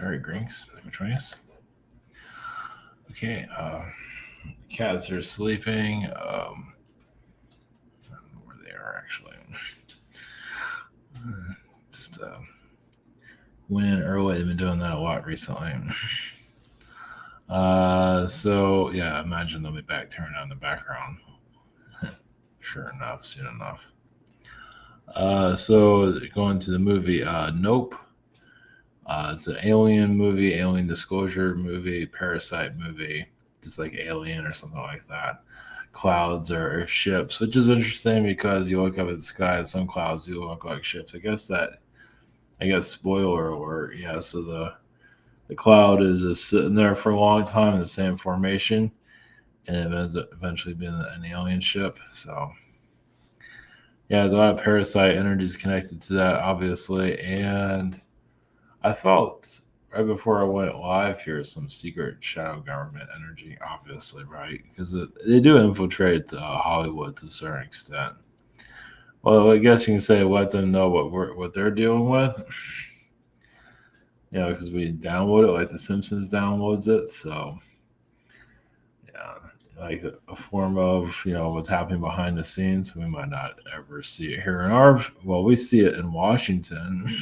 Very Grinks. Choice. Okay. Cats are sleeping. I don't know where they are actually. Just went in early. They've been doing that a lot recently. So yeah, imagine they'll be back turning on the background. Sure enough, soon enough. So going to the movie Nope. It's an alien movie, alien disclosure movie, parasite movie, just like Alien or something like that. Clouds or ships, which is interesting because you look up at the sky, some clouds do look like ships. I guess spoiler alert. Yeah, so the cloud is just sitting there for a long time in the same formation, and it has eventually been an alien ship. So yeah, there's a lot of parasite energies connected to that, obviously, and I felt right before I went live here some secret shadow government energy, obviously, right? Because they do infiltrate Hollywood to a certain extent. Well, I guess you can say let them know what they're dealing with, because we download it like The Simpsons downloads it. So, yeah, like a form of what's happening behind the scenes. We might not ever see it here in we see it in Washington.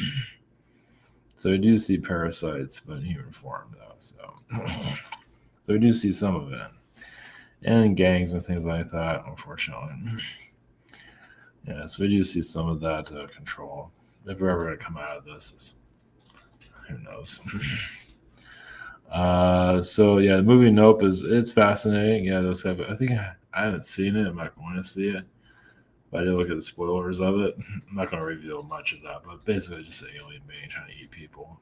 So we do see parasites, but in human form, though. So we do see some of it, and gangs and things like that. Unfortunately, yeah. So we do see some of that control. If we're ever going to come out of this, who knows? So yeah, the movie Nope it's fascinating. Yeah, those have. I think I haven't seen it. I'm not going to see it. But I did look at the spoilers of it. I'm not going to reveal much of that, but basically just an alien being trying to eat people.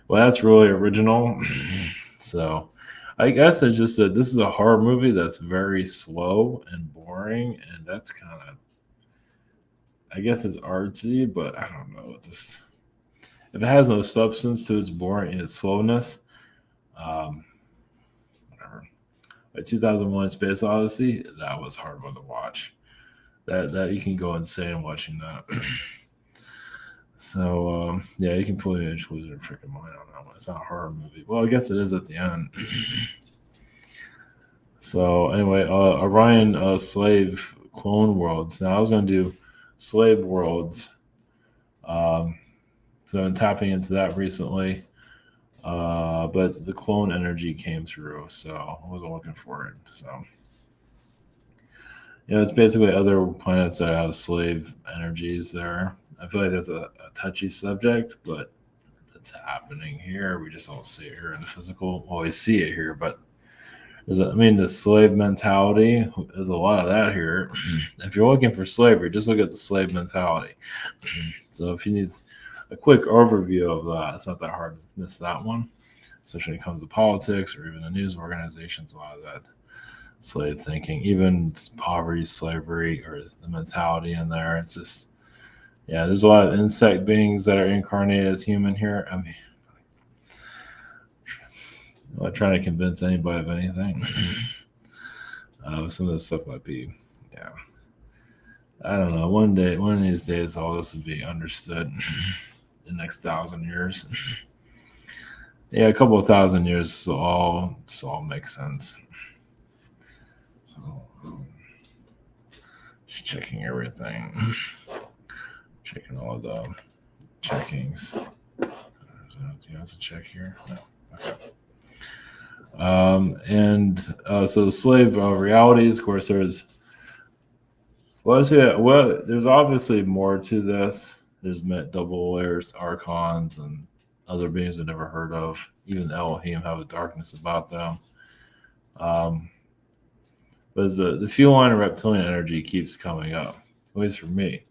Well, that's really original. So I guess it's just that this is a horror movie that's very slow and boring, and that's kind of, I guess it's artsy, but I don't know. It's just, if it has no substance to its boring and its slowness, um, whatever. Like 2001 Space Odyssey, that was a hard one to watch. That you can go insane watching that. So yeah, you can fully lose your freaking mind on that one. It's not a horror movie. Well, I guess it is at the end. So anyway, Orion slave clone worlds. Now I was going to do slave worlds. Um, so I'm tapping into that recently. But the clone energy came through, so I wasn't looking for it. So it's basically other planets that have slave energies there. I feel like that's a touchy subject, but it's happening here. We just don't see it here in the physical. Well, we see it here, but the slave mentality, there's a lot of that here. If you're looking for slavery, just look at the slave mentality. So if you need a quick overview of that, it's not that hard to miss that one, especially when it comes to politics or even the news organizations, a lot of that slave thinking, even poverty, slavery, or the mentality in there. It's just, yeah, there's a lot of insect beings that are incarnated as human here. I mean, I'm not trying to convince anybody of anything. Some of this stuff might be, yeah. I don't know. One of these days, all this will be understood. The next 1,000 years. Yeah, a couple of 1,000 years, so all makes sense. So, just checking everything. Checking all the checkings. Do you have to check here? No. Okay. So the slave realities, of course, there's there's obviously more to this. There's double layers, archons, and other beings I've never heard of. Even Elohim have a darkness about them. But the feline and reptilian energy keeps coming up, at least for me,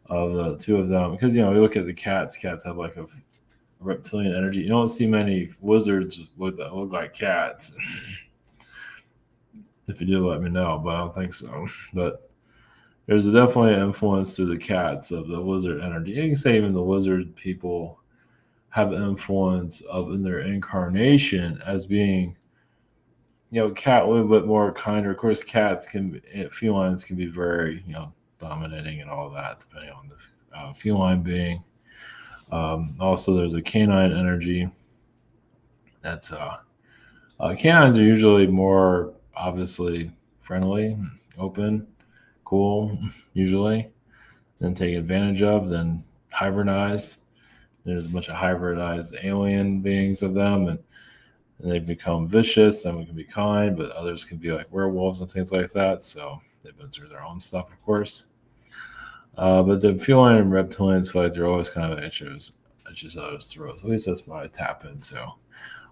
of the two of them. Because, we look at the cats. Cats have like a reptilian energy. You don't see many wizards that look like cats. If you do, let me know, but I don't think so. But there's definitely an influence to the cats of the wizard energy. You can say even the wizard people have influence in their incarnation as being, cat a little bit more kinder. Of course, felines can be very, dominating and all that, depending on the feline being. Also, there's a canine energy. That's canines are usually more obviously friendly, open, cool, usually, then taken advantage of, then hybridized. There's a bunch of hybridized alien beings of them, and they become vicious. Some can be kind, but others can be like werewolves and things like that. So they've been through their own stuff, of course. But the feline and reptilians feel like they're always kind of at each other's throats. At least that's what I tap into.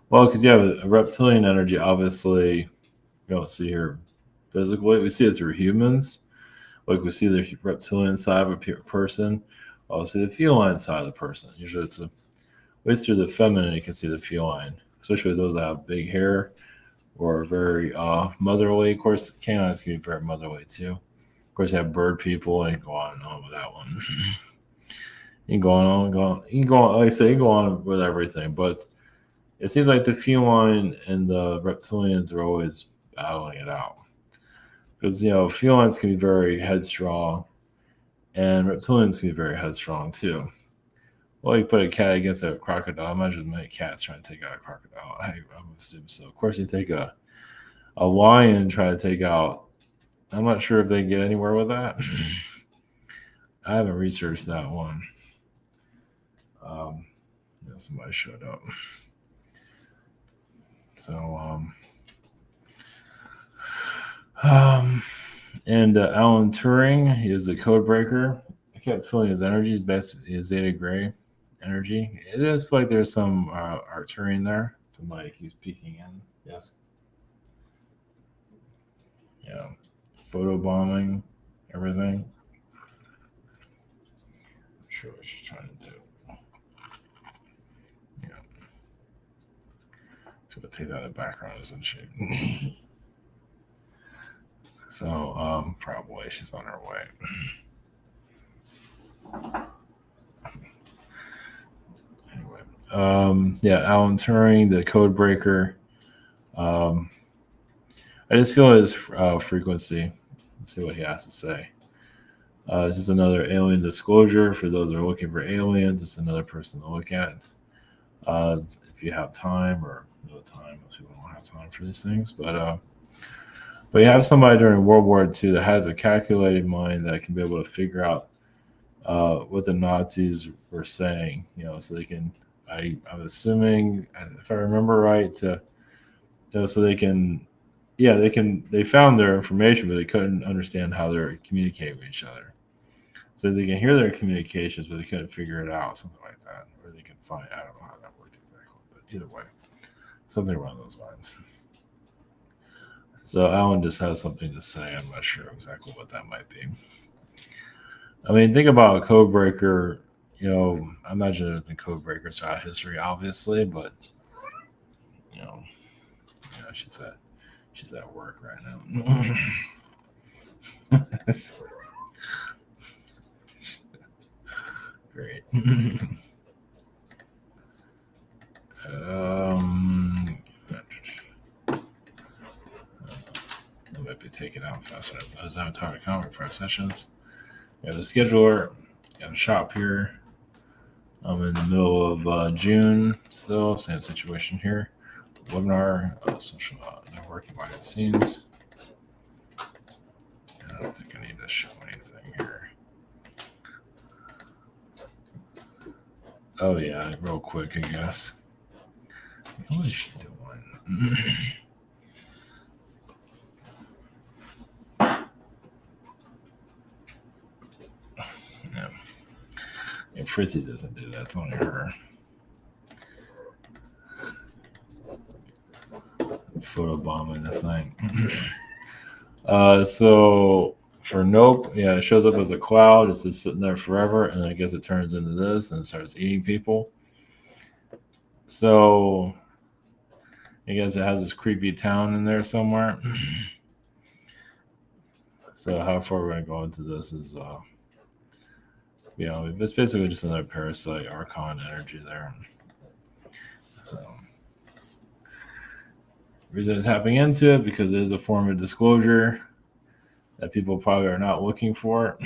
Well, because you have a reptilian energy, obviously, you don't see here physically. We see it through humans. Like we see the reptilian side of a person. Also, the feline side of the person. Usually, at least through the feminine, you can see the feline, especially those that have big hair or very motherly. Of course, canines can be very motherly too. Of course, you have bird people, and you go on and on with that one. You can go on, go on. You can go on, like I say, you can go on with everything. But it seems like the feline and the reptilians are always battling it out. Because, felines can be very headstrong, and reptilians can be very headstrong too. Well, you put a cat against a crocodile. Imagine many cats trying to take out a crocodile. I would assume so. Of course, you take a lion, try to take out. I'm not sure if they get anywhere with that. I haven't researched that one. Somebody showed up. So, and Alan Turing, he is a code breaker. I kept feeling his energy is best is Zeta Gray energy. It does feel like there's some Arcturian there. Somebody keeps peeking in. Yes. Yeah. Photo bombing, everything. Not sure what she's trying to do. Yeah. She's gonna take that in the background, isn't she? So, probably she's on her way. Anyway, yeah, Alan Turing, the code breaker. Um, I just feel his frequency. Let's see what he has to say. It's just another alien disclosure for those that are looking for aliens. It's another person to look at. If you have time, or no time, most people don't have time for these things. But you have somebody during World War II that has a calculated mind that can be able to figure out what the Nazis were saying. So they can. I'm assuming, if I remember right, so they can. Yeah, they can. They found their information, but they couldn't understand how they're communicating with each other. So they can hear their communications, but they couldn't figure it out, something like that. Or they can find. I don't know how that worked exactly, but either way, something along those lines. So Alan just has something to say. I'm not sure exactly what that might be. I mean, think about a code breaker. I imagine there's been code breakers throughout history, obviously, but you know, she's at work right now. Great. I might be taken out faster as Avatar account for sessions. We have the scheduler. We have a shop here. I'm in the middle of June still. Same situation here. Webinar, social networking behind the scenes. I don't think I need to show anything here. Oh yeah, real quick, I guess. What is she doing? No. Yeah, Frizzy doesn't do that. It's only her. Photobombing the thing. So for Nope, yeah, it shows up as a cloud. It's just sitting there forever, and I guess it turns into this and starts eating people. So I guess it has this creepy town in there somewhere. So how far we're gonna go into this is, it's basically just another parasite archon energy there. So the reason it's tapping into it because it is a form of disclosure that people probably are not looking for.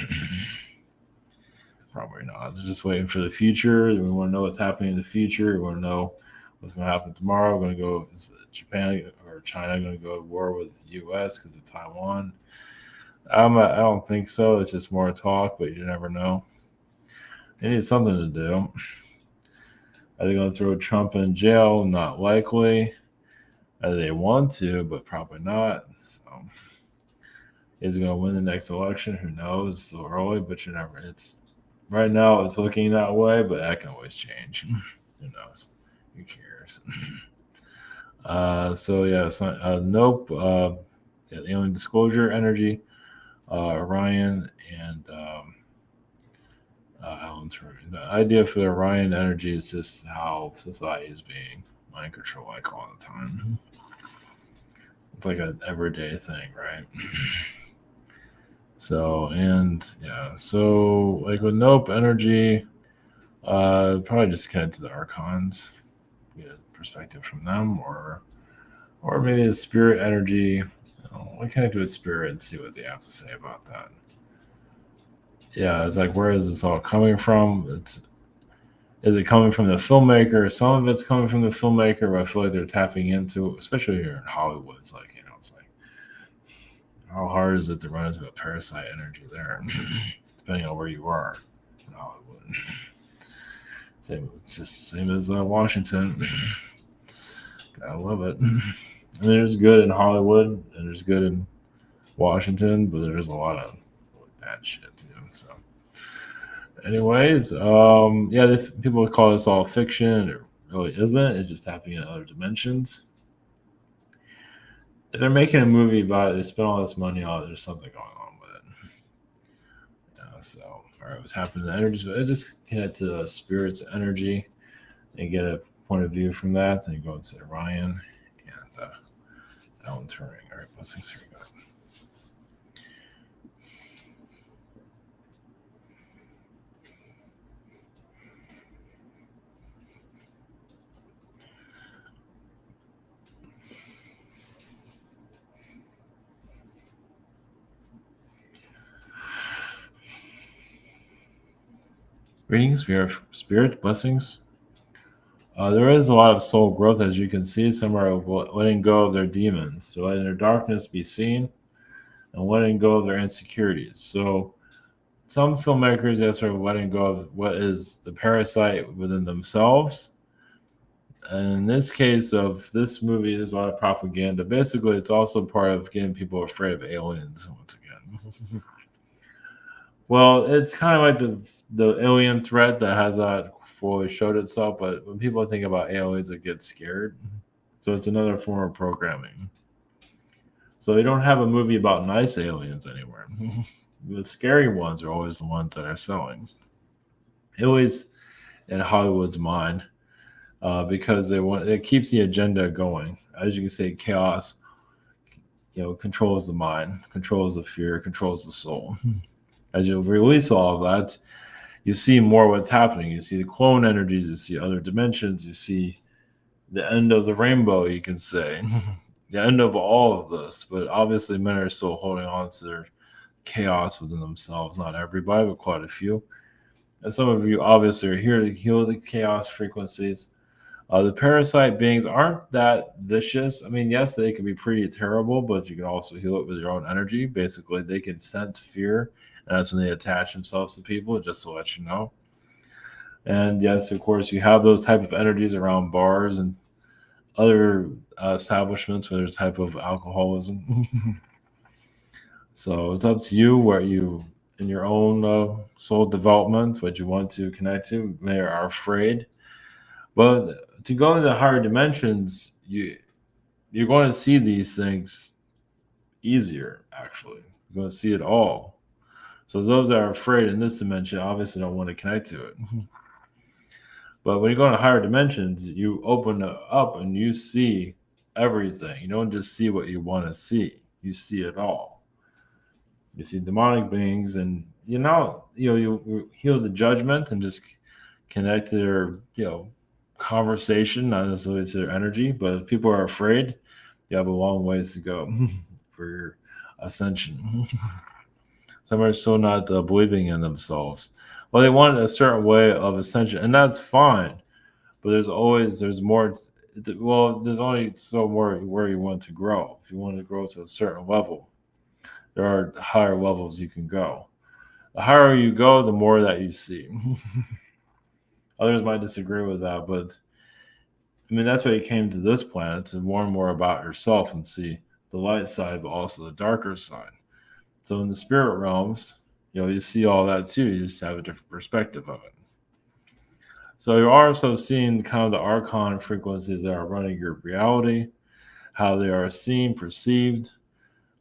Probably not. They're just waiting for the future. We want to know what's happening in the future. We want to know what's going to happen tomorrow. We're going to go, is Japan or China going to go to war with the U.S. because of Taiwan? I don't think so. It's just more talk, but you never know. They need something to do. Are they going to throw Trump in jail? Not likely. They want to, but probably not. So, is he going to win the next election? Who knows? It's still early, but you never. It's right now. It's looking that way, but that can always change. Who knows? Who cares? Nope. Alien disclosure, energy, Orion, and Alan Turing. The idea for the Orion energy is just how society is being mind controlled, like all the time. It's like an everyday thing, right? So like with Nope energy, probably just connect to the archons, get a perspective from them, or maybe the spirit energy. We connect with spirit and see what they have to say about that. Yeah, it's like, where is this all coming from? Is it coming from the filmmaker? Some of it's coming from the filmmaker, but I feel like they're tapping into, especially here in Hollywood. It's like, it's like, how hard is it to run into a parasite energy there, depending on where you are in Hollywood. It's just same as Washington. Gotta love it. And there's good in Hollywood, and there's good in Washington, but there's a lot of bad shit too. So, anyways, people would call this all fiction. It really isn't. It's just happening in other dimensions. If they're making a movie about it, they spend all this money on it. There's something going on with it. All right, what's happening in the energies? But I just connect to spirit's energy and get a point of view from that. And you go into Orion and Alan Turing. All right, blessings. Here we go. Greetings, spirit blessings. There is a lot of soul growth, as you can see. Some are letting go of their demons, so letting their darkness be seen, and letting go of their insecurities. So, some filmmakers are letting go of what is the parasite within themselves. And in this case of this movie, there's a lot of propaganda. Basically, it's also part of getting people afraid of aliens once again. Well, it's kind of like the alien threat that has not fully showed itself, but when people think about aliens, it gets scared. So it's another form of programming. So they don't have a movie about nice aliens anywhere. The scary ones are always the ones that are selling. Always in Hollywood's mind, because it keeps the agenda going. As you can say, chaos, controls the mind, controls the fear, controls the soul. As you release all of that, you see more what's happening. You see the clone energies, you see other dimensions, you see the end of the rainbow, you can say. The end of all of this. But obviously, men are still holding on to their chaos within themselves. Not everybody, but quite a few. And some of you obviously are here to heal the chaos frequencies. The parasite beings aren't that vicious. I mean, yes, they can be pretty terrible, but you can also heal it with your own energy. Basically, they can sense fear, and that's when they attach themselves to people, just to let you know. And yes, of course, you have those type of energies around bars and other establishments where there's type of alcoholism. So it's up to you where you, in your own soul development, what you want to connect to, may are afraid. But to go into higher dimensions, you're going to see these things easier, actually. You're going to see it all. So those that are afraid in this dimension obviously don't want to connect to it. But when you go into higher dimensions, you open it up and you see everything. You don't just see what you want to see. You see it all. You see demonic beings, and you heal the judgment and just connect to their conversation, not necessarily to their energy. But if people are afraid, you have a long ways to go for your ascension. Some are still not believing in themselves. Well, they want a certain way of ascension, and that's fine. But there's more. Well, there's only so more where you want to grow. If you want to grow to a certain level, there are higher levels you can go. The higher you go, the more that you see. Others might disagree with that, but I mean that's why you came to this planet to learn more about yourself and see the light side, but also the darker side. So in the spirit realms, you see all that too. You just have a different perspective of it. So you're also seeing kind of the archon frequencies that are running your reality, how they are seen, perceived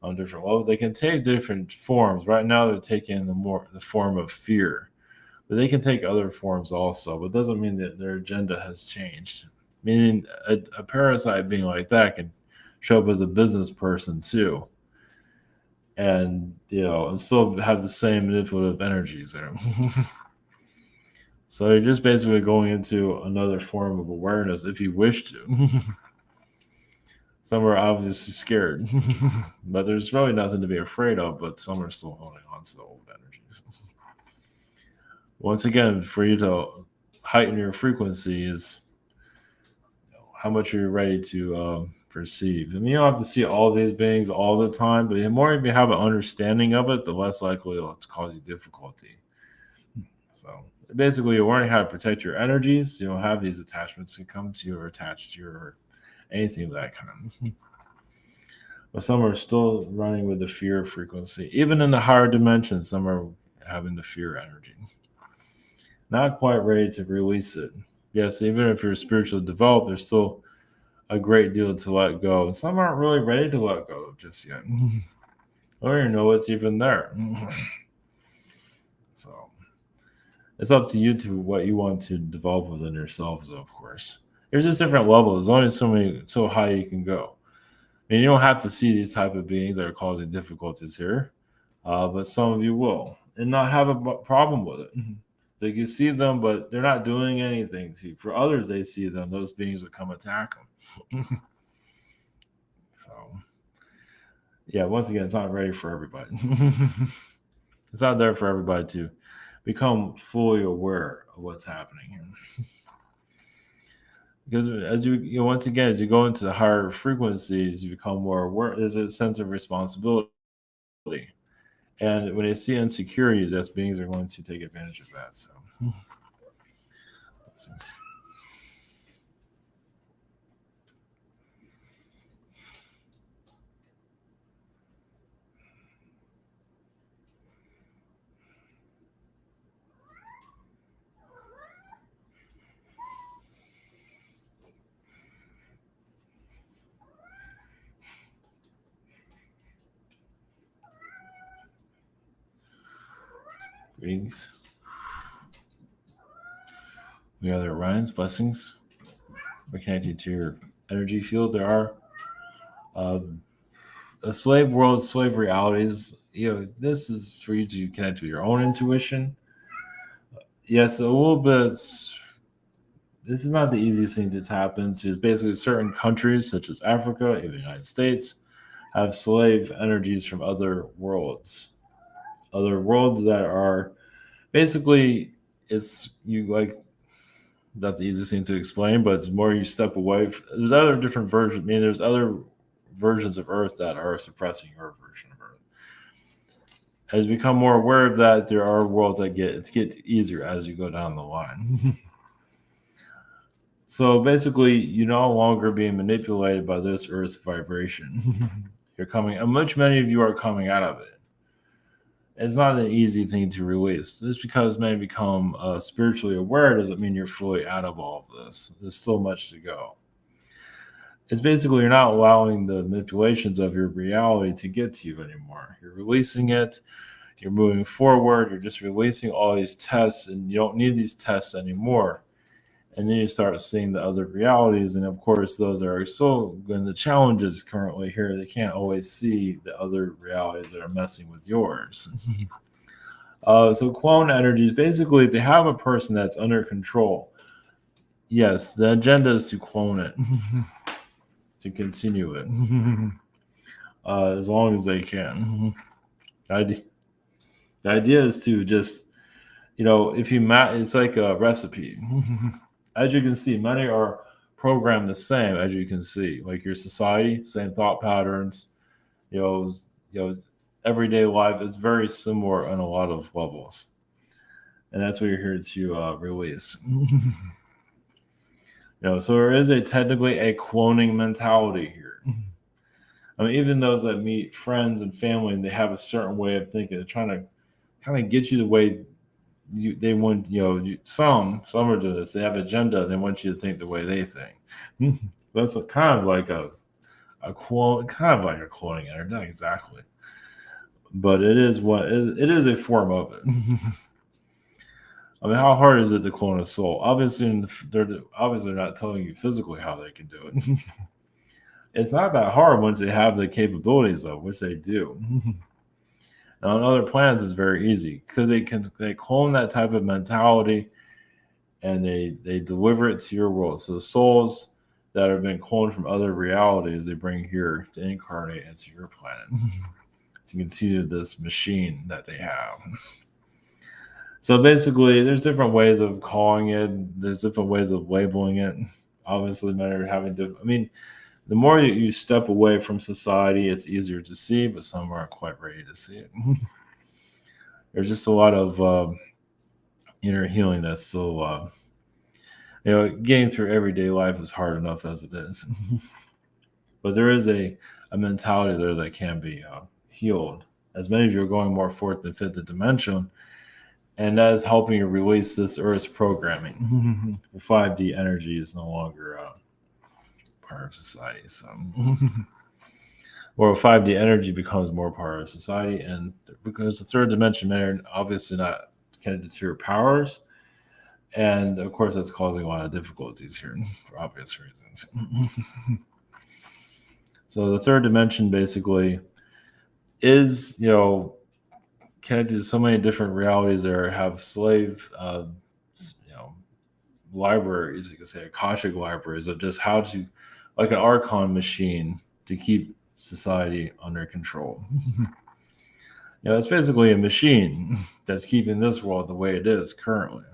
on different levels. They can take different forms. Right now, they're taking the form of fear, but they can take other forms also. But it doesn't mean that their agenda has changed. Meaning, a parasite being like that can show up as a business person too, and still have the same manipulative energies there. So you're just basically going into another form of awareness if you wish to. Some are obviously scared, but there's really nothing to be afraid of, but some are still holding on to the old energies. Once again, for you to heighten your frequency is how much are you ready to perceive. I mean, you don't have to see all these beings all the time, but the more you have an understanding of it, the less likely it'll cause you difficulty. So basically, you're learning how to protect your energies. You don't have these attachments that come to you or attached to you or anything of that kind. But some are still running with the fear frequency. Even in the higher dimensions, some are having the fear energy. Not quite ready to release it. Yes, even if you're spiritually developed, there's still a great deal to let go. Some aren't really ready to let go just yet. I don't even know what's even there. So it's up to you to what you want to develop within yourselves, of course. There's just different levels. There's only so high you can go. I mean, you don't have to see these type of beings that are causing difficulties here, but some of you will, and not have a problem with it. So you can see them, but they're not doing anything to you. For others, they see them; those beings would come attack them. So, yeah, once again, it's not ready for everybody. It's not there for everybody to become fully aware of what's happening here. Because as once again, as you go into the higher frequencies, you become more aware. There's a sense of responsibility, and when they see insecurities, as beings are going to take advantage of that. So, greetings. We are the Orion's blessings. We're connected to your energy field. There are a slave world, slave realities. This is for you to connect with your own intuition. Yes, a little bit. This is not the easiest thing to tap into. It's basically certain countries, such as Africa, even the United States, have slave energies from other worlds that are basically it's you like that's the easiest thing to explain, but it's more you step away. There's other different versions. I mean, there's other versions of Earth that are suppressing your version of Earth. As you become more aware of that, there are worlds that get easier as you go down the line. So basically, you're no longer being manipulated by this Earth's vibration. You're coming, and many of you are coming out of it. It's not an easy thing to release. Just because men become spiritually aware doesn't mean you're fully out of all of this. There's still much to go. It's basically you're not allowing the manipulations of your reality to get to you anymore. You're releasing it. You're moving forward. You're just releasing all these tests, and you don't need these tests anymore. And then you start seeing the other realities. And of course, those are so, and the challenges currently here, they can't always see the other realities that are messing with yours. So clone energies, basically, if they have a person that's under control, yes, the agenda is to clone it, to continue it, as long as they can. The idea is to just If you it's like a recipe. As you can see, many are programmed the same. As you can see, like your society, same thought patterns. You know, you know, everyday life is very similar on a lot of levels, and that's what you're here to release. So there is a technically a cloning mentality here. I mean, even those that meet friends and family, and they have a certain way of thinking, they're trying to kind of get you the way they want. Some are doing this. They have agenda. They want you to think the way they think. That's kind of like a clone, kind of like a cloning energy, not exactly, but it is it is a form of it. I mean, how hard is it to clone a soul? Obviously they're not telling you physically how they can do it. It's not that hard once they have the capabilities of which they do. Now, on other planets, it's very easy because they clone that type of mentality and they deliver it to your world. So the souls that have been cloned from other realities, they bring here to incarnate into your planet to continue this machine that they have. So basically, there's different ways of calling it. There's different ways of labeling it. Obviously, matter having different. I mean, the more that you step away from society, it's easier to see, but some aren't quite ready to see it. There's just a lot of inner healing that's still, getting through everyday life is hard enough as it is. But there is a mentality there that can be healed. As many of you are going more fourth and fifth dimension, and that is helping you release this Earth's programming. The 5D energy is no longer part of society. So, or 5D energy becomes more part of society, and because the third dimension matter obviously not connected to your powers, and of course that's causing a lot of difficulties here for obvious reasons. So the third dimension basically is connected to so many different realities that have slave libraries, you could say Akashic libraries of just how to, like an Archon machine, to keep society under control. It's basically a machine that's keeping this world the way it is currently.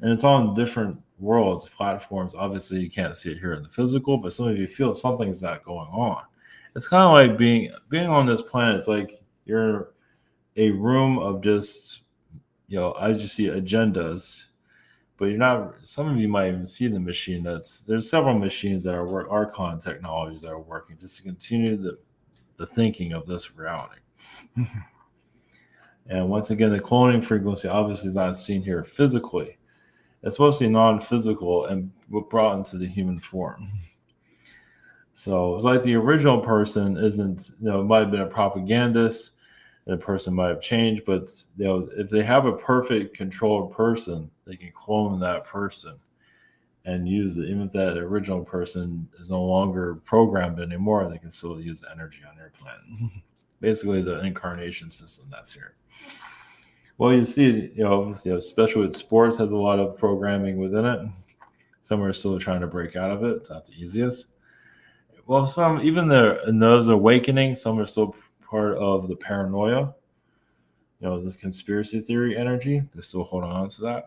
And it's on different worlds, platforms. Obviously, you can't see it here in the physical, but some of you feel something's not going on. It's kind of like being on this planet. It's like you're a room of just, as you see, agendas, but you're not. Some of you might even see the machine. There's several machines that are Archon technologies that are working just to continue the thinking of this reality. And once again, the cloning frequency obviously is not seen here physically. It's mostly non-physical and brought into the human form. So it's like the original person isn't, it might have been a propagandist, and the person might have changed, but if they have a perfect controlled person, they can clone that person and use it. Even if that original person is no longer programmed anymore, they can still use the energy on their planet. Basically, the incarnation system that's here. Well, you see, especially with sports, has a lot of programming within it. Some are still trying to break out of it. It's not the easiest. Well, some, even in those awakening, some are still part of the paranoia, the conspiracy theory energy. They're still holding on to that,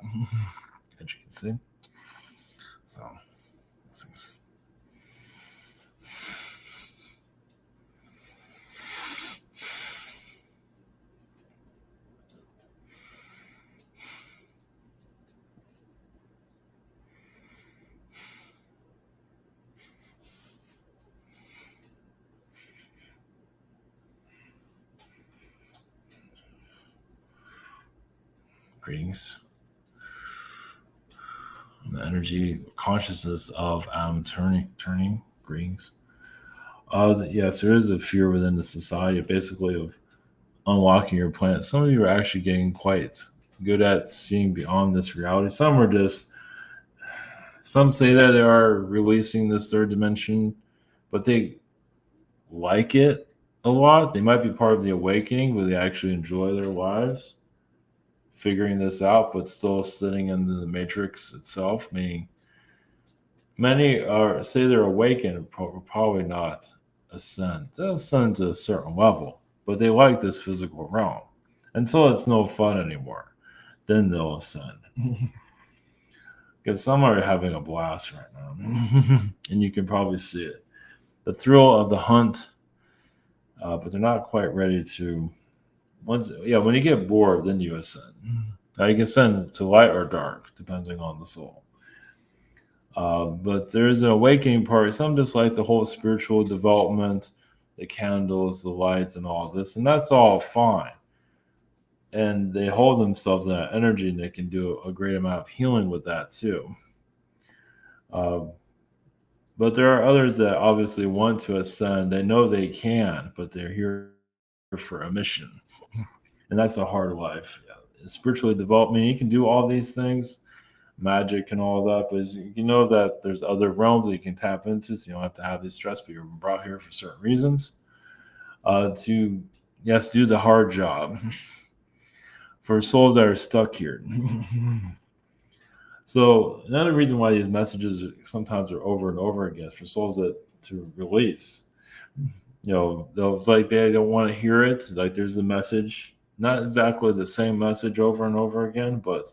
as you can see. So, this is. Greetings. The energy consciousness of turning greetings. Yes, there is a fear within the society, basically, of unlocking your planet. Some of you are actually getting quite good at seeing beyond this reality. Some say that they are releasing this third dimension, but they like it a lot. They might be part of the awakening, but they actually enjoy their lives figuring this out, but still sitting in the matrix itself. Meaning, many say they're awakened, probably not ascend. They'll ascend to a certain level, but they like this physical realm until it's no fun anymore. then they'll ascend. Because some are having a blast right now, and you can probably see it. The thrill of the hunt, but they're not quite ready to. When you get bored, then you ascend. Now you can ascend to light or dark, depending on the soul. But there's an awakening part. Some just like the whole spiritual development, the candles, the lights, and all this, and that's all fine. And they hold themselves in that energy, and they can do a great amount of healing with that too. Uh, but there are others that obviously want to ascend. They know they can, but they're here for a mission, and that's a hard life. Yeah. Spiritually developed, you can do all these things, magic and all that, but you know that there's other realms that you can tap into, so you don't have to have this stress, but you're brought here for certain reasons. To yes, do the hard job for souls that are stuck here. So another reason why these messages sometimes are over and over again for souls that to release. It's like they don't want to hear it. Like there's a message, not exactly the same message over and over again, but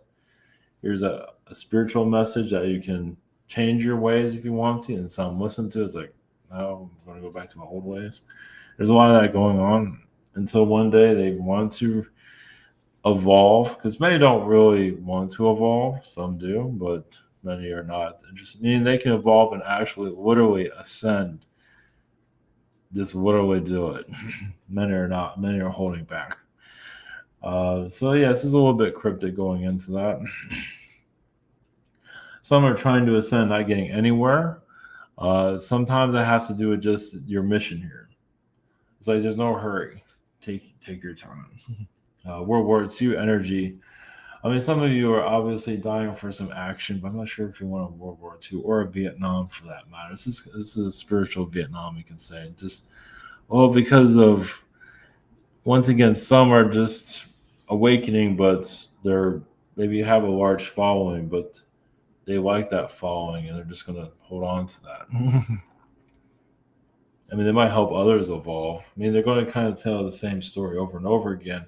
here's a spiritual message that you can change your ways if you want to. And some listen to it, it's like, no, I'm going to go back to my old ways. There's a lot of that going on until one day they want to evolve, because many don't really want to evolve. Some do, but many are not interested. Meaning they can evolve and actually literally ascend. Just literally do it. Many are not. Many are holding back. So yeah, this is a little bit cryptic going into that. Some are trying to ascend, not getting anywhere. Sometimes it has to do with just your mission here. It's like there's no hurry. Take your time. World War II energy. Some of you are obviously dying for some action, but I'm not sure if you want a World War II or a Vietnam for that matter. This is a spiritual Vietnam, you can say. Because of, once again, some are just awakening, but they're maybe have a large following, but they like that following and they're just going to hold on to that. They might help others evolve. They're going to kind of tell the same story over and over again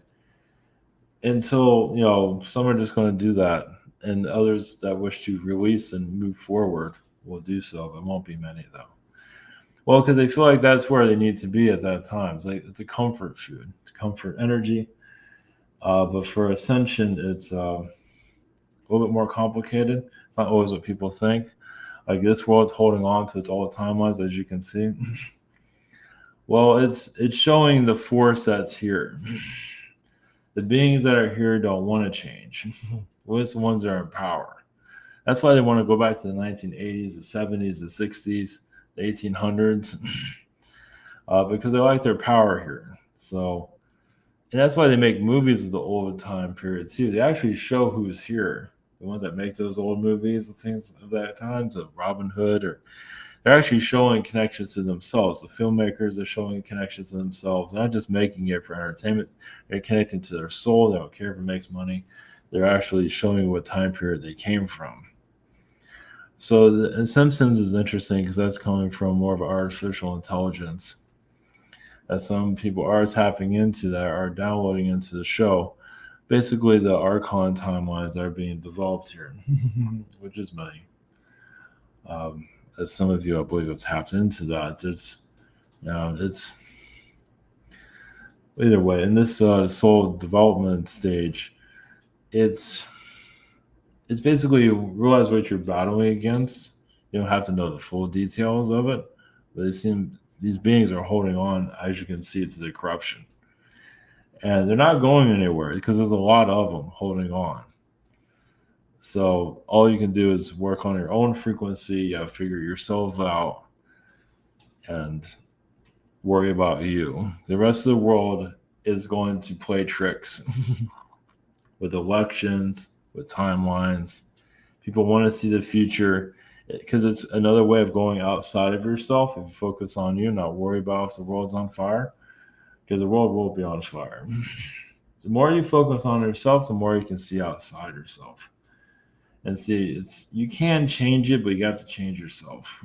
until, some are just going to do that. And others that wish to release and move forward will do so. It won't be many, though. Well, because they feel like that's where they need to be at that time. It's a comfort food. It's comfort energy. But for ascension, it's a little bit more complicated. It's not always what people think. Like this world's holding on to its old timelines, as you can see. Well, it's showing the force that's here. The beings that are here don't want to change. It's the ones that are in power. That's why they want to go back to the 1980s, the 70s, the 60s, the 1800s, because they like their power here. So, and that's why they make movies of the old time period too. They actually show who's here. The ones that make those old movies and things of that time, so Robin Hood, or they're actually showing connections to themselves. The filmmakers are showing connections to themselves, not just making it for entertainment. They're connecting to their soul. They don't care if it makes money. They're actually showing what time period they came from. So the Simpsons is interesting because that's coming from more of artificial intelligence that some people are tapping into, that are downloading into the show. Basically, the Archon timelines are being developed here, which is many. As some of you, I believe, have tapped into that. It's either way in this soul development stage. It's basically you realize what you're battling against. You don't have to know the full details of it, but these beings are holding on, as you can see, to the corruption, and they're not going anywhere because there's a lot of them holding on. So all you can do is work on your own frequency, figure yourself out, and worry about you. The rest of the world is going to play tricks with elections, with timelines. People want to see the future because it's another way of going outside of yourself. If you focus on you, not worry about if the world's on fire, because the world will be on fire. The more you focus on yourself, the more you can see outside yourself. And see, you can change it, but you have to change yourself.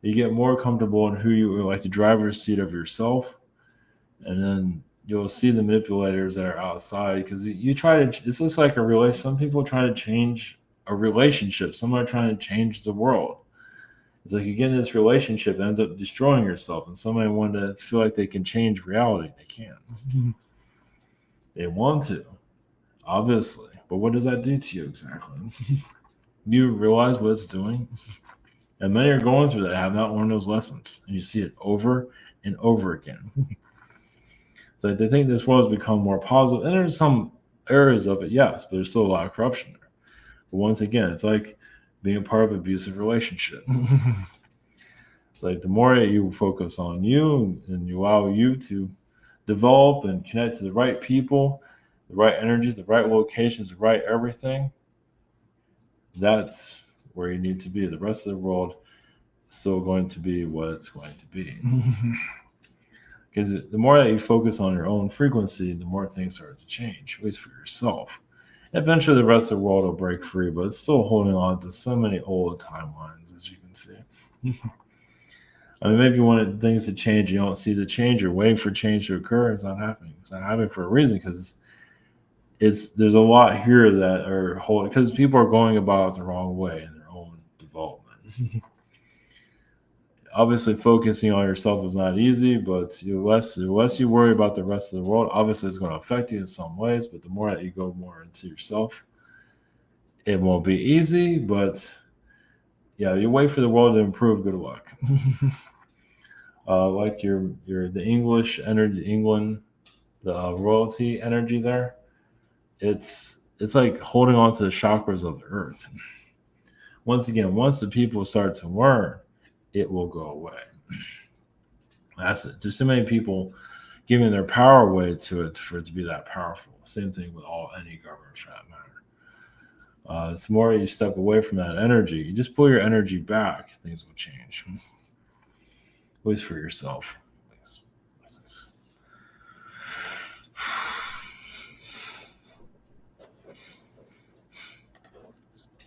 You get more comfortable in who you are, like the driver's seat of yourself, and then you'll see the manipulators that are outside because you try to. It's just like a relation. Some people try to change a relationship. Some are trying to change the world. It's like you get in this relationship, it ends up destroying yourself, and somebody want to feel like they can change reality. They can't. They want to, obviously, but what does that do to you exactly? You realize what it's doing, and many are going through that, have not learned those lessons, and you see it over and over again. So they think this world has become more positive, and there's some areas of it, yes, but there's still a lot of corruption there. But once again, it's like being a part of an abusive relationship. It's like the more that you focus on you and you allow you to develop and connect to the right people, the right energies, the right locations, the right everything, that's where you need to be. The rest of the world is still going to be what it's going to be. Because the more that you focus on your own frequency, the more things start to change, at least for yourself. Eventually, the rest of the world will break free, but it's still holding on to so many old timelines, as you can see. I mean, maybe you wanted things to change, you don't see the change, you're waiting for change to occur. It's not happening. It's not happening for a reason because it's there's a lot here that are holding because people are going about it the wrong way in their own development. Obviously, focusing on yourself is not easy, but the less you worry about the rest of the world, obviously it's going to affect you in some ways, but the more that you go more into yourself, it won't be easy, but yeah, you wait for the world to improve, good luck. Like your the English energy, England, the royalty energy there, it's like holding on to the chakras of the earth. Once again, once the people start to learn, it will go away. That's it. There's so many people giving their power away to it for it to be that powerful. Same thing with any government for that matter. It's more you step away from that energy. You just pull your energy back, things will change. At least for yourself.